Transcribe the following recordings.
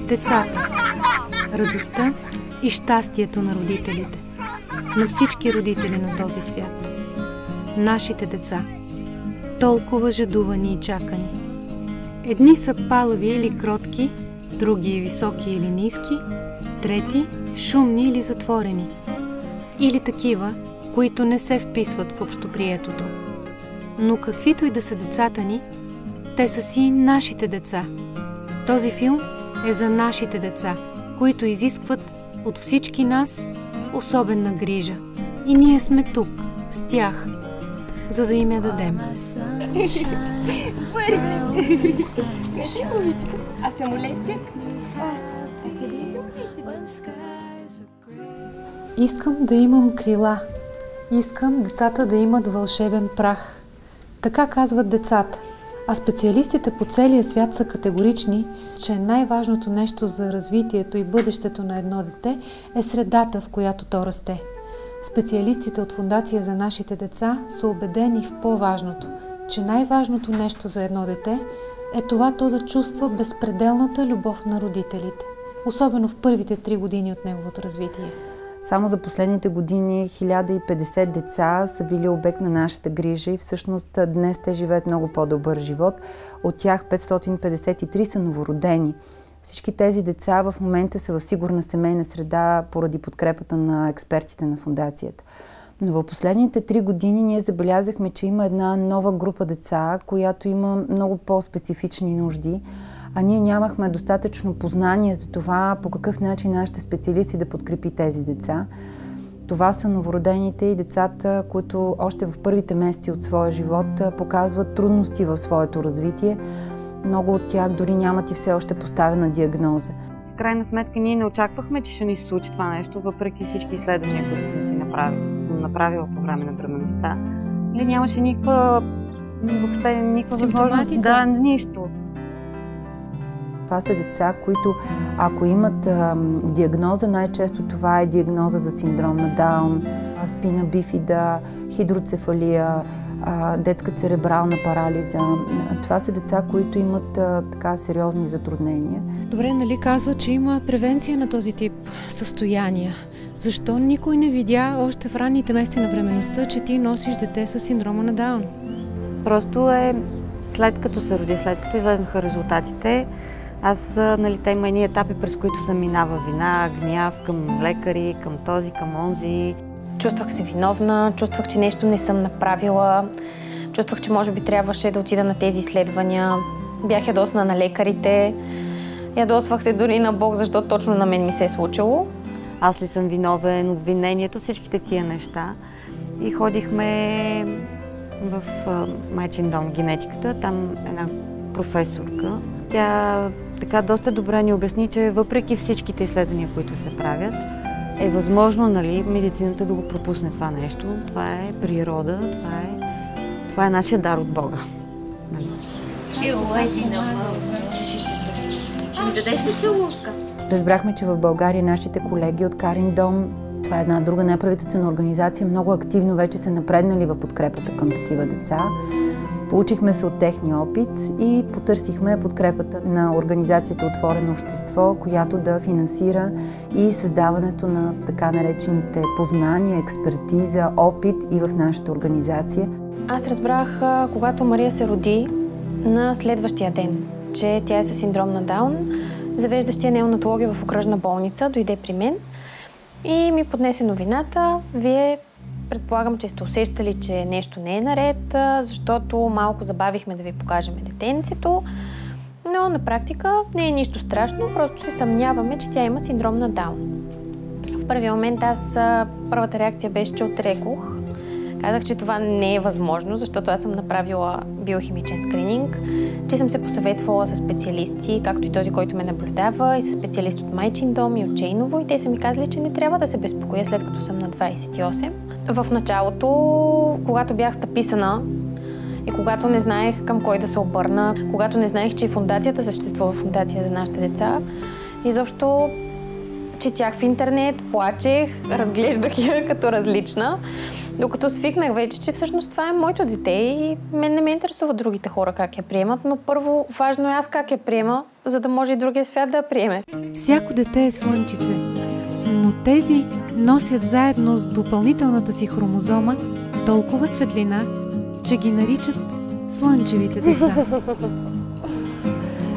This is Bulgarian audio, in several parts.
Децата. Радостта и щастието на родителите. На всички родители на този свят. Нашите деца. Толкова жадувани и чакани. Едни са палави или кротки, други високи или ниски, трети шумни или затворени. Или такива, които не се вписват в общоприетото. Но каквито и да са децата ни, те са си нашите деца. Този филм е за нашите деца, които изискват от всички нас особена грижа. И ние сме тук, с тях, за да им я дадем. А самолетик? Искам да имам крила. Искам децата да имат вълшебен прах. Така казват децата. А специалистите по целия свят са категорични, че най-важното нещо за развитието и бъдещето на едно дете е средата, в която то расте. Специалистите от Фондация за нашите деца са убедени в по-важното, че най-важното нещо за едно дете е това то да чувства безпределната любов на родителите, особено в първите 3 години от неговото развитие. Само за последните години 1050 деца са били обект на нашата грижа и всъщност днес те живеят много по-добър живот. От тях 553 са новородени. Всички тези деца в момента са в сигурна семейна среда поради подкрепата на експертите на фондацията. Но в последните 3 години ние забелязахме, че има една нова група деца, която има много по-специфични нужди, а ние нямахме достатъчно познание за това по какъв начин нашите специалисти да подкрепи тези деца. Това са новородените и децата, които още в първите месеци от своя живот показват трудности в своето развитие. Много от тях дори нямат и все още поставена диагноза. В крайна сметка ние не очаквахме, че ще ни се случи това нещо, въпреки всички изследвания, които съм направила по време на бременността. Нямаше никаква възможност. Да, нищо. Това са деца, които ако имат диагноза, най-често това е диагноза за синдром на Даун, спина бифида, хидроцефалия, детска церебрална парализа. Това са деца, които имат така сериозни затруднения. Добре, нали казва, че има превенция на този тип състояния? Защо никой не видя още в ранните месеци на бременността, че ти носиш дете с синдрома на Даун? Просто след като се роди, след като излезнаха резултатите, те има едни етапи, през които съм минава вина, гняв към лекари, към този, към онзи. Чувствах се виновна, чувствах, че нещо не съм направила, чувствах, че може би трябваше да отида на тези изследвания. Бях ядосна на лекарите, ядосвах се дори на Бог, защото точно на мен ми се е случило. Аз ли съм виновен, обвинението, всички такива неща. И ходихме в майчин дом генетиката, там една професорка. Тя така доста добре ни обясни, че въпреки всичките изследвания, които се правят, е възможно, медицината да го пропусне това нещо. Това е природа, това е нашия дар от Бога. Ще ми дадеш ли целувка? Разбрахме, че в България нашите колеги от Карин дом, това е една друга неправителствена организация, много активно вече са напреднали в подкрепата към такива деца. Получихме се от техния опит и потърсихме подкрепата на организацията Отворено общество, която да финансира и създаването на така наречените познания, експертиза, опит и в нашата организация. Аз разбрах, когато Мария се роди на следващия ден, че тя е със синдром на Даун. Завеждащия неонатология в окръжна болница дойде при мен и ми поднесе новината. Вие предполагам, че сте усещали, че нещо не е наред, защото малко забавихме да ви покажем детенцето, но на практика не е нищо страшно, просто се съмняваме, че тя има синдром на Даун. В първия момент първата реакция беше, че отрекох. Казах, че това не е възможно, защото аз съм направила биохимичен скрининг, че съм се посъветвала с специалисти, както и този, който ме наблюдава, и с специалист от майчин дом и от Чейново, и те са ми казали, че не трябва да се безпокоя, след като съм на 28. В началото, когато бях стъписана и когато не знаех към кой да се обърна, когато не знаех, че фондацията съществува, фондация за нашите деца, изобщо четях в интернет, плачех, разглеждах я като различна. Докато свикнах вече, че всъщност това е моето дете и мен не ме интересуват другите хора как я приемат, но първо важно е аз как я приема, за да може и другия свят да я приеме. Всяко дете е слънчице, но тези носят заедно с допълнителната си хромозома толкова светлина, че ги наричат слънчевите деца.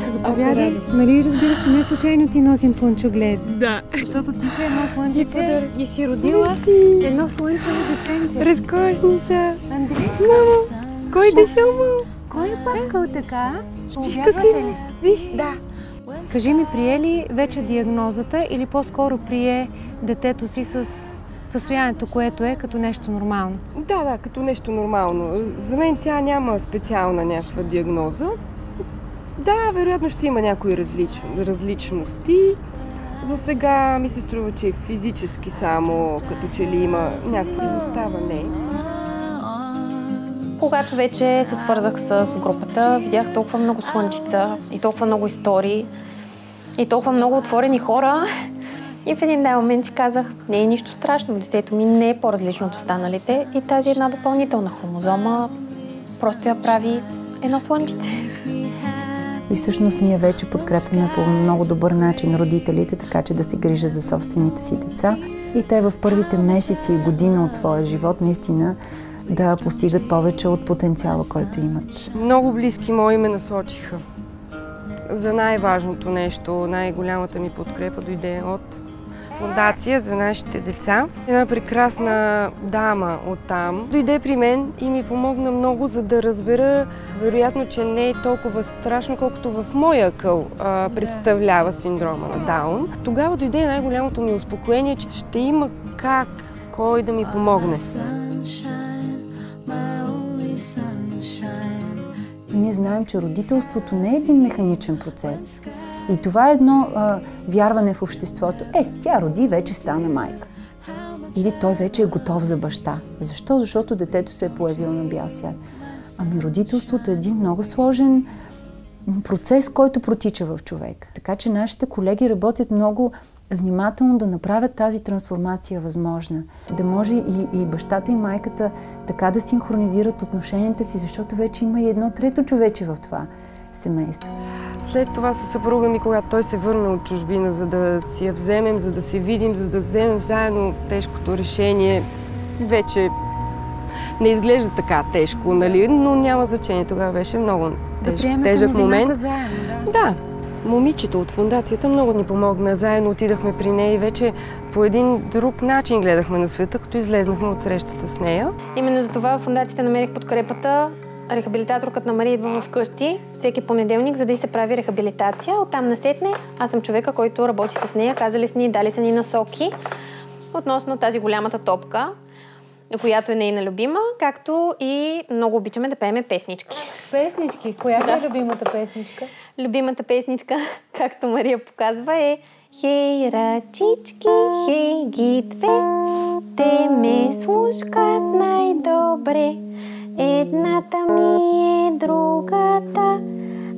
Заповядай. Нали разбираш, че не случайно ти носим слънчоглед? Да. Защото ти си едно слънчице и си родила едно слънчево детенце. Разкошни са. Андрей, Мамо, кой дошъл, мамо? кой е папкал така? Виж какви. Виж, да. Кажи ми, прие ли вече диагнозата или по-скоро прие детето си с състоянието, което е като нещо нормално? Да, като нещо нормално. За мен тя няма специална някаква диагноза. Да, вероятно ще има някои различности. За сега ми се струва, че физически само, като че ли има някакво изоставане. Когато вече се свързах с групата, видях толкова много слънчица и толкова много истории и толкова много отворени хора. И в един момент си казах, не е нищо страшно, детето ми не е по-различно от останалите и тази една допълнителна хромозома просто я прави едно слънчице. И всъщност ние вече подкрепяме по много добър начин родителите, така че да се грижат за собствените си деца. И те в първите месеци и година от своя живот наистина да постигат повече от потенциала, който имат. Много близки мои ме насочиха. За най-важното нещо, най-голямата ми подкрепа дойде от фондация за нашите деца. Една прекрасна дама оттам дойде при мен и ми помогна много, за да разбера, вероятно, че не е толкова страшно, колкото в моя акъл представлява синдрома на Даун. Тогава дойде най-голямото ми успокоение, че ще има кой да ми помогне. Ние знаем, че родителството не е един механичен процес. И това е едно вярване в обществото. Тя роди, вече стана майка. Или той вече е готов за баща. Защо? Защото детето се е появило на бял свят. Ами родителството е един много сложен процес, който протича в човека. Така че нашите колеги работят много внимателно да направят тази трансформация възможна. Да може и бащата и майката така да синхронизират отношенията си, защото вече има и едно трето човече в това семейство. След това със съпруга ми, когато той се върна от чужбина, за да си я вземем, за да се видим, за да вземем заедно тежкото решение, вече не изглежда така тежко, нали? Но няма значение. Тогава беше много тежък момент. Заедно, да. Момичето от фондацията много ни помогна. Заедно отидахме при нея и вече по един друг начин гледахме на света, като излезнахме от срещата с нея. Именно за това в фондацията намерих подкрепата. Рехабилитаторката на Мария идва вкъщи всеки понеделник, за да й се прави рехабилитация. Оттам насетне аз съм човека, който работи с нея. Казали са ни, дали са ни насоки относно тази голямата топка, която е нейна любима, както и много обичаме да пееме песнички. Песнички? Коя е любимата песничка? Любимата песничка, както Мария показва, е Хей, ръчички, хей, ги две, те ме слушкат най-добре. Едната ми е другата,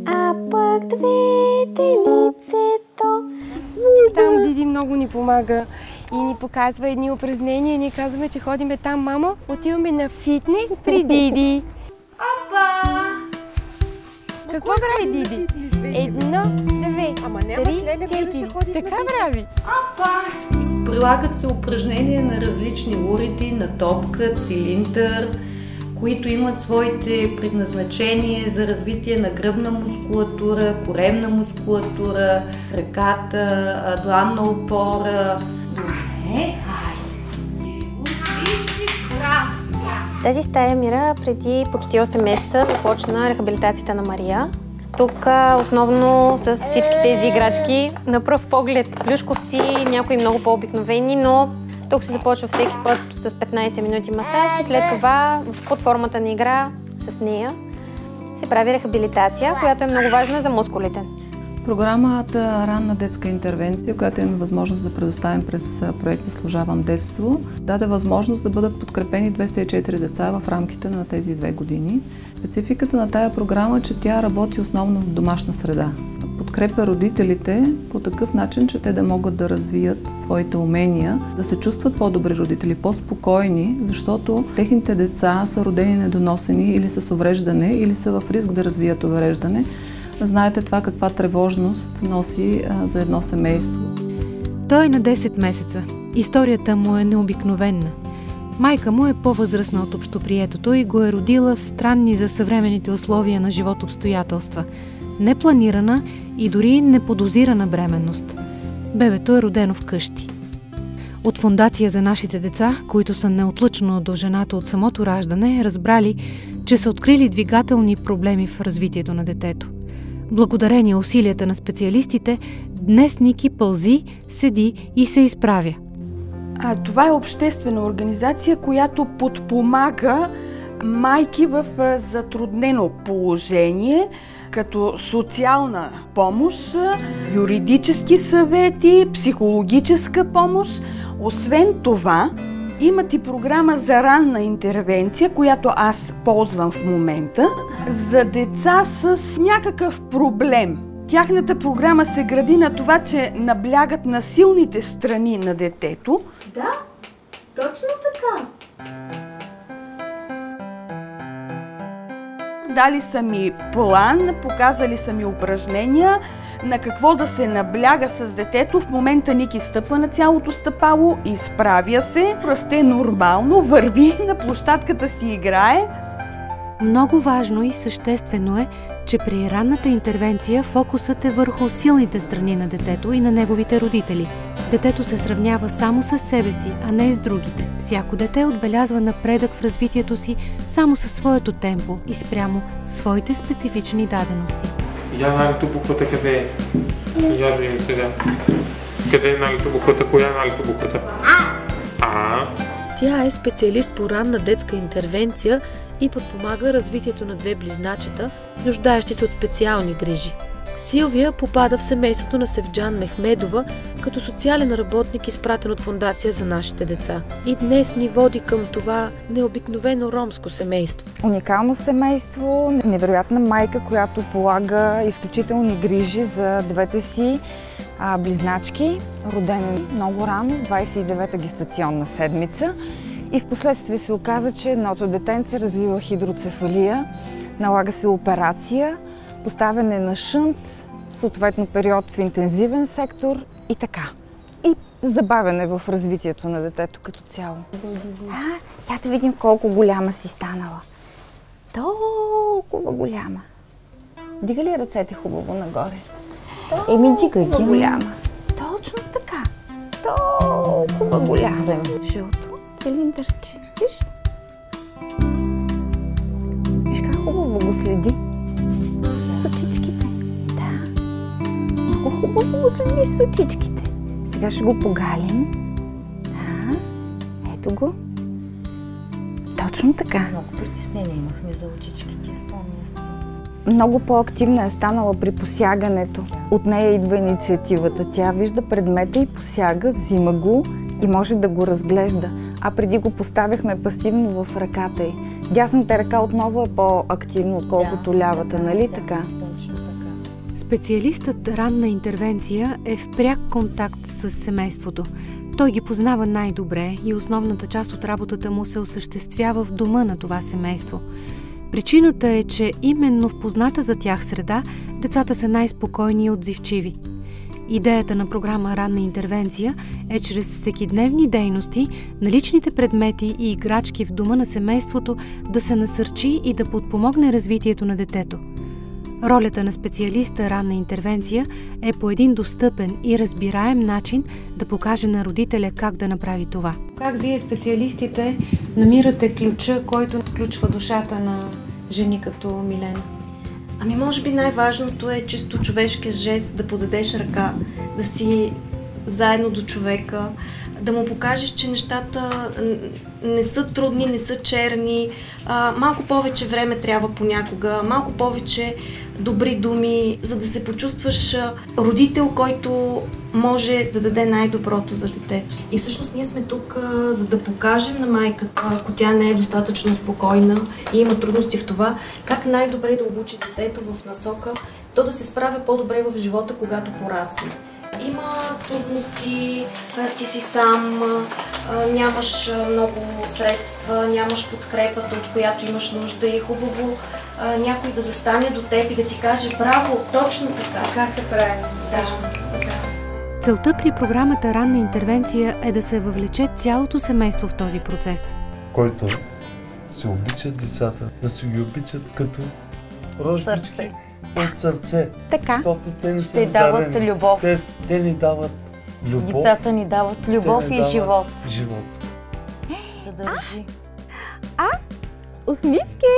а пък двете лицето. Там Диди много ни помага и ни показва едни упражнения. Ние казваме, че ходиме там, мамо, отиваме на фитнес при Диди. Опа! Какво прави Диди? 1, 2, 3, 4. Така прави. Опа! Прилагат се упражнения на различни уреди, на топка, цилиндър, които имат своите предназначения за развитие на гръбна мускулатура, коремна мускулатура, краката, дланна опора. Добре, Тази стая, Мира, преди почти 8 месеца започна рехабилитацията на Мария. Тук основно с всички тези играчки, на пръв поглед плюшковци, някои много по-обикновени, но тук се започва всеки път с 15 минути масаж и след това под формата на игра с нея се прави рехабилитация, която е много важна за мускулите. Програмата Ранна детска интервенция, която имаме възможност да предоставим през проекта Служавам детство, даде възможност да бъдат подкрепени 204 деца в рамките на тези 2 години. Спецификата на тая програма е, че тя работи основно в домашна среда. подкрепя родителите по такъв начин, че те да могат да развият своите умения, да се чувстват по-добри родители, по-спокойни, защото техните деца са родени недоносени или с увреждане, или са в риск да развият увреждане. Знаете това каква тревожност носи за едно семейство. Той е на 10 месеца. Историята му е необикновена. Майка му е по-възрастна от общоприетото и го е родила в странни за съвременните условия на живот обстоятелства. Непланирана и дори неподозирана бременност. Бебето е родено вкъщи. От Фондация за нашите деца, които са неотлъчно до жената от самото раждане, разбрали, че са открили двигателни проблеми в развитието на детето. Благодарение усилията на специалистите, днес Ники пълзи, седи и се изправя. Това е обществена организация, която подпомага майки в затруднено положение, като социална помощ, юридически съвети, психологическа помощ. Освен това, имат и програма за ранна интервенция, която аз ползвам в момента, за деца с някакъв проблем. Тяхната програма се гради на това, че наблягат на силните страни на детето. Да, точно така. Дали са ми план, показали са ми упражнения, на какво да се набляга с детето. В момента Ники стъпва на цялото стъпало, изправя се, расте нормално, върви на площадката си, играе. Много важно и съществено е, че при ранната интервенция фокусът е върху силните страни на детето и на неговите родители. Детето се сравнява само с себе си, а не с другите. Всяко дете отбелязва напредък в развитието си само със своето темпо и спрямо своите специфични дадености. Я налито буквата къде е? Я видим сега. Къде е налито буквата? Коя е налито буквата? А. Тя е специалист по ранна детска интервенция и подпомага развитието на две близначета, нуждаещи се от специални грижи. Силвия попада в семейството на Севджан Мехмедова като социален работник, изпратен от Фондация за нашите деца. И днес ни води към това необикновено ромско семейство. Уникално семейство, невероятна майка, която полага изключителни грижи за двете си близначки, родени много рано, в 29-та гестационна седмица. И в последствие се оказа, че едното детенце развива хидроцефалия, налага се операция, поставяне на шунт, съответно период в интензивен сектор и така. И забавяне в развитието на детето като цяло. Я да видим колко голяма си станала. Толкова голяма. Дига ли ръцете хубаво нагоре? Дигай ги. Голяма. Точно така. Толкова голяма. Жълто. Цилиндърче. Виж? Виж как хубаво го следи. С очичките. Да. Много хубаво го следиш с очичките. Сега ще го погалим. Да. Ето го. Точно така. Много притеснение имахме за очичките, спомня се. Много по-активна е станала при посягането. От нея идва инициативата. Тя вижда предмета и посяга, взима го и може да го разглежда. А преди го поставяхме пасивно в ръката й. Дясната ръка отново е по-активна, отколкото лявата, нали така? Точно така. Специалистът ранна интервенция е в пряк контакт с семейството. Той ги познава най-добре и основната част от работата му се осъществява в дома на това семейство. Причината е, че именно в позната за тях среда децата са най-спокойни и отзивчиви. Идеята на програма Ранна интервенция е чрез всекидневни дейности, наличните предмети и играчки в дома на семейството да се насърчи и да подпомогне развитието на детето. Ролята на специалиста ранна интервенция е по един достъпен и разбираем начин да покаже на родителя как да направи това. Как вие, специалистите, намирате ключа, който отключва душата на жени като Милена? Ами може би най-важното е чисто човешкия жест, да подадеш ръка, да си заедно до човека, да му покажеш, че нещата не са трудни, не са черни, малко повече време трябва понякога, малко повече добри думи, за да се почувстваш родител, който може да даде най-доброто за детето. И всъщност ние сме тук, за да покажем на майката, ако тя не е достатъчно спокойна и има трудности в това, как най-добре да обучи детето в насока то да се справя по-добре в живота, когато порасне. Има трудности, ти си сам, нямаш много средства, нямаш подкрепата, от която имаш нужда и е хубаво някой да застане до теб и да ти каже браво, точно така. Така се прави. Целта при програмата Ранна интервенция е да се въвлече цялото семейство в този процес. Който се обичат децата, да се ги обичат като рожбички от сърце. Така, защото те не ще дават любов. Те ни дават любов. Децата ни дават любов и живот. Да държи. Усмивки!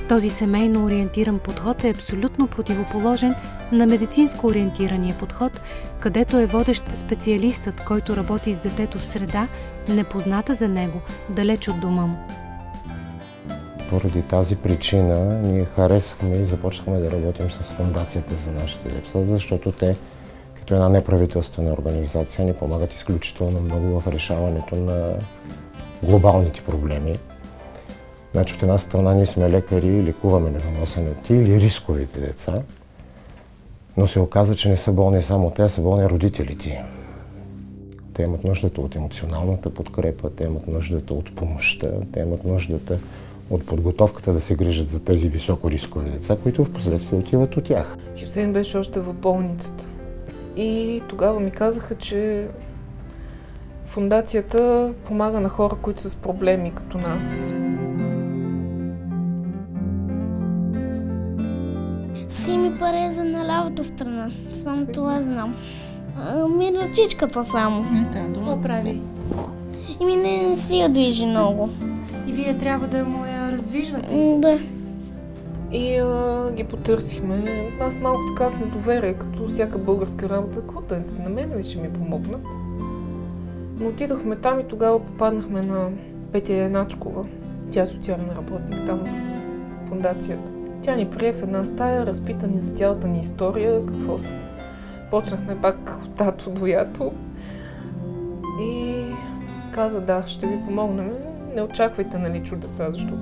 Този семейно ориентиран подход е абсолютно противоположен на медицинско ориентирания подход, където е водещ специалистът, който работи с детето в среда, непозната за него, далеч от дома му. Поради тази причина ние харесахме и започнахме да работим с фондацията за нашите деца, защото те, като една неправителствена организация, ни помагат изключително много в решаването на глобалните проблеми. Значи, от една страна ние сме лекари и лекуваме недоносените или рисковите деца, но се оказа, че не са болни само те, са болни родителите. Те имат нуждата от емоционалната подкрепа, те имат нуждата от помощта, те имат нуждата от подготовката да се грижат за тези високо рискови деца, които в последствие отиват от тях. Хюсейн беше още в болницата и тогава ми казаха, че фондацията помага на хора, които са с проблеми като нас. Си ми пареза на лявата страна, само това знам. Ми ръчичката само. Какво прави? Ими не си я движи много. И вие трябва да му я раздвижвате? Да. И ги потърсихме. Аз малко така с недоверие, като всяка българска работа. Какво да се на мен ли ще ми помогна? Но отидохме там и тогава попаднахме на Петя Яначкова. Тя е социален работник там в фондацията. Тя ни прие в една стая, разпита ни за цялата ни история, какво са. Почнахме пак от тато до ято и каза да, ще ви помогнем. Не очаквайте, нали, чудеса, защото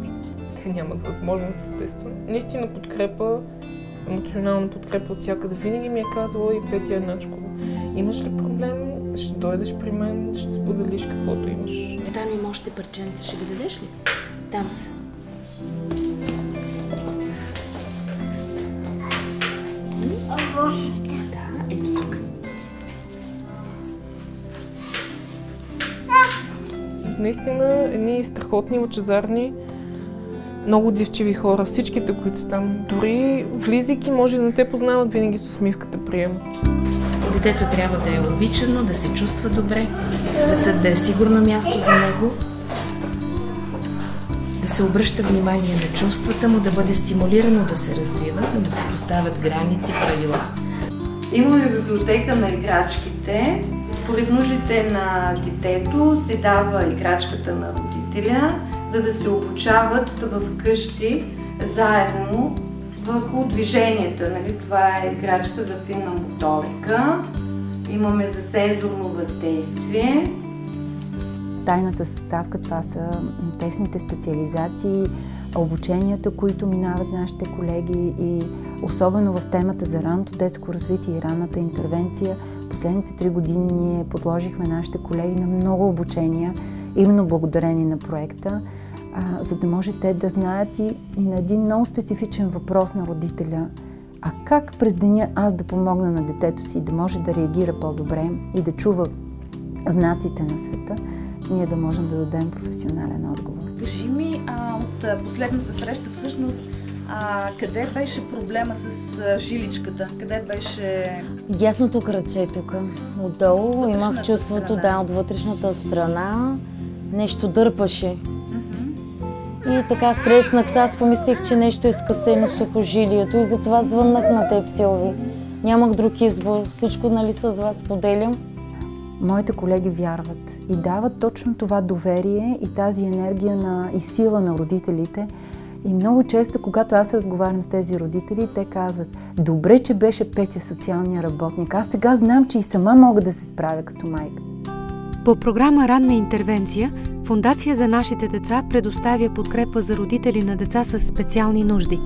те нямат възможност, естествено. Наистина подкрепа, емоционална подкрепа от всякъде. Винаги ми е казвала и Петя Яначкова. Имаш ли проблем? Ще дойдеш при мен, ще споделиш каквото имаш. Там има още парченца, ще ги дадеш ли? Там са. Да, ето тук. Наистина, едни страхотни, лъчезарни, много отзивчиви хора. Всичките, които са там, дори влизайки, може да не те познават, винаги с усмивката приемат. Детето трябва да е обичано, да се чувства добре, светът да е сигурно място за него, да се обръща внимание на чувствата му, да бъде стимулирано да се развива, да му се поставят граници, правила. Имаме библиотека на играчките. Според нуждите на детето се дава играчката на родителя, за да се обучават в къщи заедно върху движенията. Нали? Това е играчка за финна моторика. Имаме за сензорно въздействие. Тайната съставка, това са тесните специализации, обученията, които минават нашите колеги и особено в темата за ранното детско развитие и ранната интервенция. Последните 3 години ние подложихме нашите колеги на много обучения, именно благодарение на проекта, за да може те да знаят и на един много специфичен въпрос на родителя. А как през деня аз да помогна на детето си да може да реагира по-добре и да чува знаците на света, ние да можем да дадем професионален отговор. Кажи ми от последната среща всъщност къде беше проблема с жиличката? Къде беше... Дясното кръче тук. Отдолу имах чувството, от вътрешната страна. Нещо дърпаше. И така стреснах се. Аз помислих, че нещо е скъсено сухожилието и затова звъннах на теб, Силви. Нямах друг избор. Всичко, нали, с вас поделям. Моите колеги вярват и дават точно това доверие и тази енергия и сила на родителите. И много често, когато аз разговарям с тези родители, те казват: добре, че беше Петя социалния работник. Аз сега знам, че и сама мога да се справя като майка. По програма Ранна интервенция, Фондация за нашите деца предоставя подкрепа за родители на деца с специални нужди.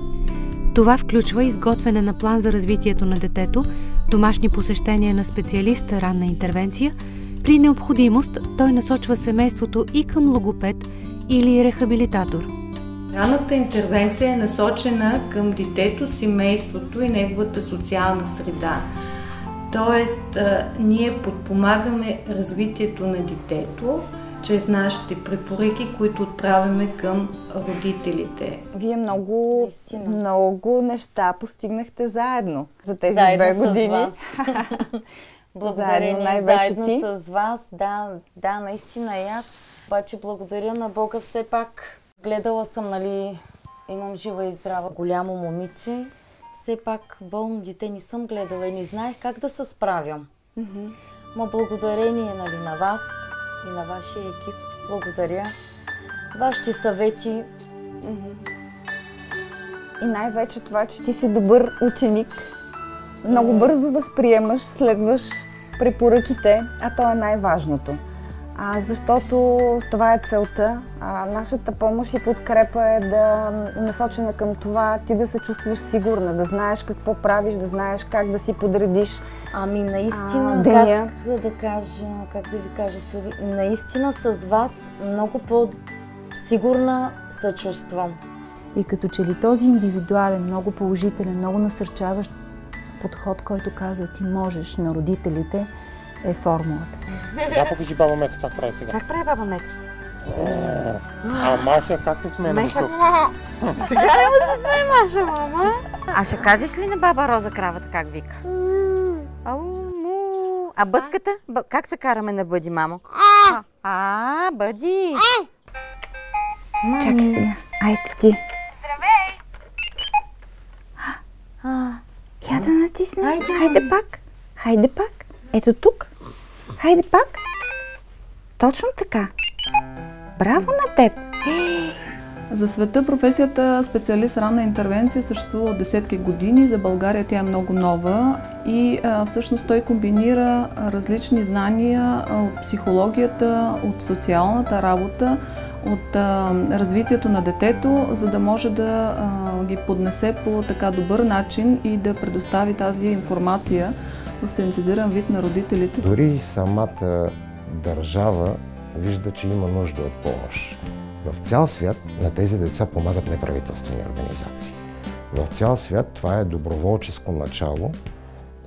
Това включва изготвяне на план за развитието на детето, домашни посещения на специалиста ранна интервенция. При необходимост той насочва семейството и към логопед или рехабилитатор. Ранната интервенция е насочена към детето, семейството и неговата социална среда. Тоест, ние подпомагаме развитието на детето чрез нашите препоръки, които отправяме към родителите. Вие много неща постигнахте заедно за тези 2 години. С вас. Благодарение заедно с вас. Да, наистина и аз. Обаче благодаря на Бога все пак. Гледала съм, имам жива и здрава голямо момиче. Все пак болно дете не съм гледала и не знаех как да се справям. Но благодарение на вас и на вашия екип, благодаря. Вашите съвети. И най-вече това, че ти си добър ученик. Много бързо възприемаш, следваш препоръките, а то е най-важното. Защото това е целта. Нашата помощ и подкрепа е да насочена към това ти да се чувстваш сигурна, да знаеш какво правиш, да знаеш как да си подредиш наистина, деня. Как да ви кажа, наистина с вас много по-сигурна се чувствам. И като че ли този индивидуален, много положителен, много насърчаващ подход, който казва ти можеш на родителите, е формулата. Я покажи баба Меца как прави сега. Как прави баба Меца? Маша как се смее на тук? Сега ли му се смее Маша, мама? А ще кажеш ли на баба Роза кравата как вика? А бъдката? Как се караме на бъди, мамо? Бъди! Чакай сега. Айде ти. Здравей! Я да натисна. Хайде пак. Хайде пак. Ето тук. Хайде пак. Точно така. Браво на теб! За света професията специалист ранна интервенция съществува от десетки години. За България тя е много нова и всъщност той комбинира различни знания от психологията, от социалната работа, от развитието на детето, за да може да ги поднесе по така добър начин и да предостави тази информация в синтезиран вид на родителите. Дори и самата държава вижда, че има нужда от помощ. В цял свят на тези деца помагат неправителствени организации. В цял свят това е доброволческо начало,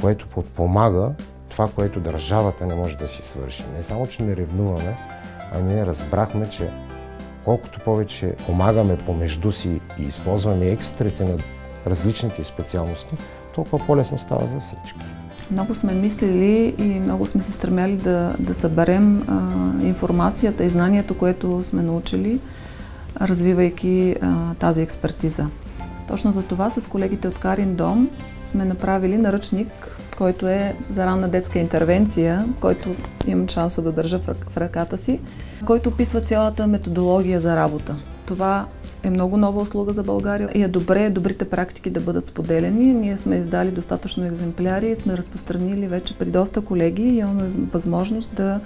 което подпомага това, което държавата не може да си свърши. Не само, че не ревнуваме, а ние разбрахме, че колкото повече помагаме помежду си и използваме екстрите на различните специалности, толкова по-лесно става за всички. Много сме мислили и много сме се стремяли да съберем информацията и знанието, което сме научили, развивайки тази експертиза. Точно за това с колегите от Карин дом сме направили наръчник, който е за ранна детска интервенция, който имам шанса да държа в ръката си, който описва цялата методология за работа. Това е много нова услуга за България и е добре добрите практики да бъдат споделени. Ние сме издали достатъчно екземпляри и сме разпространили вече при доста колеги и имаме възможност да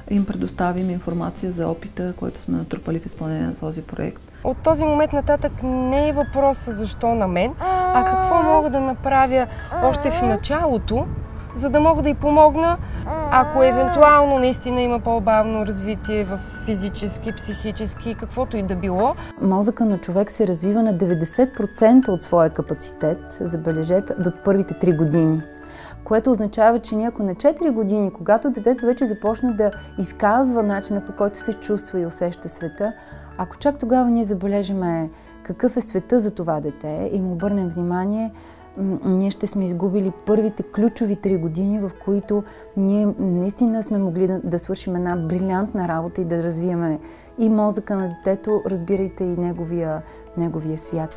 им предоставим информация за опита, който сме натрупали в изпълнение на този проект. От този момент нататък не е въпроса защо на мен, а какво мога да направя още в началото, за да мога да й помогна, ако евентуално наистина има по-бавно развитие в физически, психически, каквото и да било. Мозъка на човек се развива на 90% от своя капацитет, забележете, до първите 3 години. Което означава, че ние ако на 4 години, когато детето вече започне да изказва начина, по който се чувства и усеща света, ако чак тогава ние забележиме какъв е света за това дете и му обърнем внимание, ние ще сме изгубили първите ключови 3 години, в които ние наистина сме могли да свършим една брилянтна работа и да развиеме и мозъка на детето, разбирайте и неговия свят.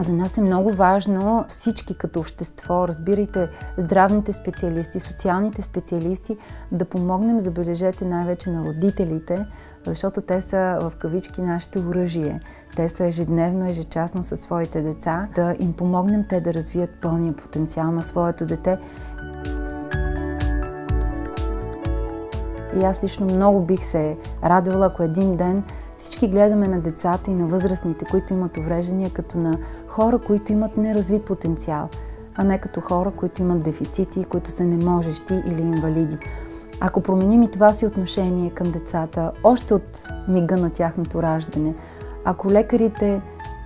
За нас е много важно всички като общество, разбирайте здравните специалисти, социалните специалисти, да помогнем, забележете, най-вече на родителите, защото те са в кавички нашите оръжие. Те са ежедневно, ежечасно със своите деца, да им помогнем те да развият пълния потенциал на своето дете. И аз лично много бих се радвала, ако един ден всички гледаме на децата и на възрастните, които имат увреждания, като на хора, които имат неразвит потенциал, а не като хора, които имат дефицити, които са неможещи или инвалиди. Ако променим и това си отношение към децата, още от мига на тяхното раждане, ако лекарите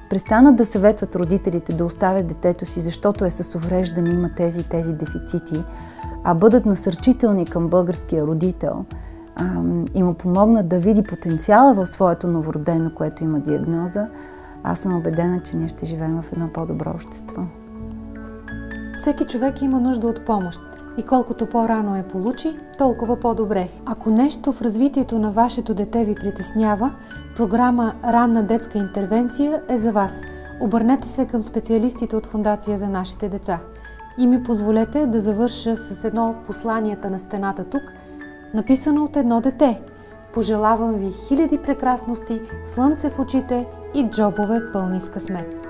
престанат да съветват родителите да оставят детето си, защото е с увреждане, има тези дефицити, а бъдат насърчителни към българския родител и му помогнат да види потенциала в своето новородено, което има диагноза, аз съм убедена, че ние ще живеем в едно по-добро общество. Всеки човек има нужда от помощ и колкото по-рано я получи, толкова по-добре. Ако нещо в развитието на вашето дете ви притеснява, програма Ранна детска интервенция е за вас. Обърнете се към специалистите от Фондация за нашите деца. И ми позволете да завърша с едно посланията на стената тук, написано от едно дете. Пожелавам ви хиляди прекрасности, слънце в очите и джобове пълни с късмет.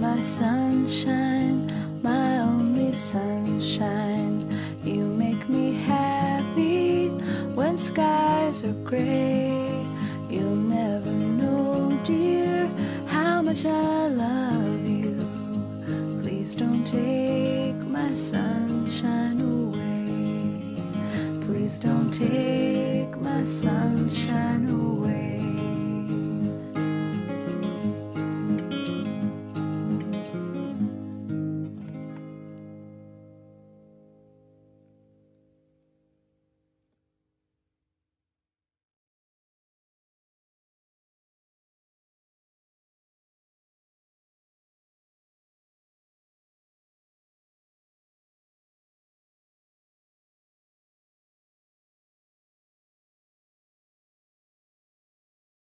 My sunshine, my only sunshine. You make me happy when skies are gray. You'll never know, dear, how much I love you. Please don't take my sunshine away. Please don't take my sunshine away.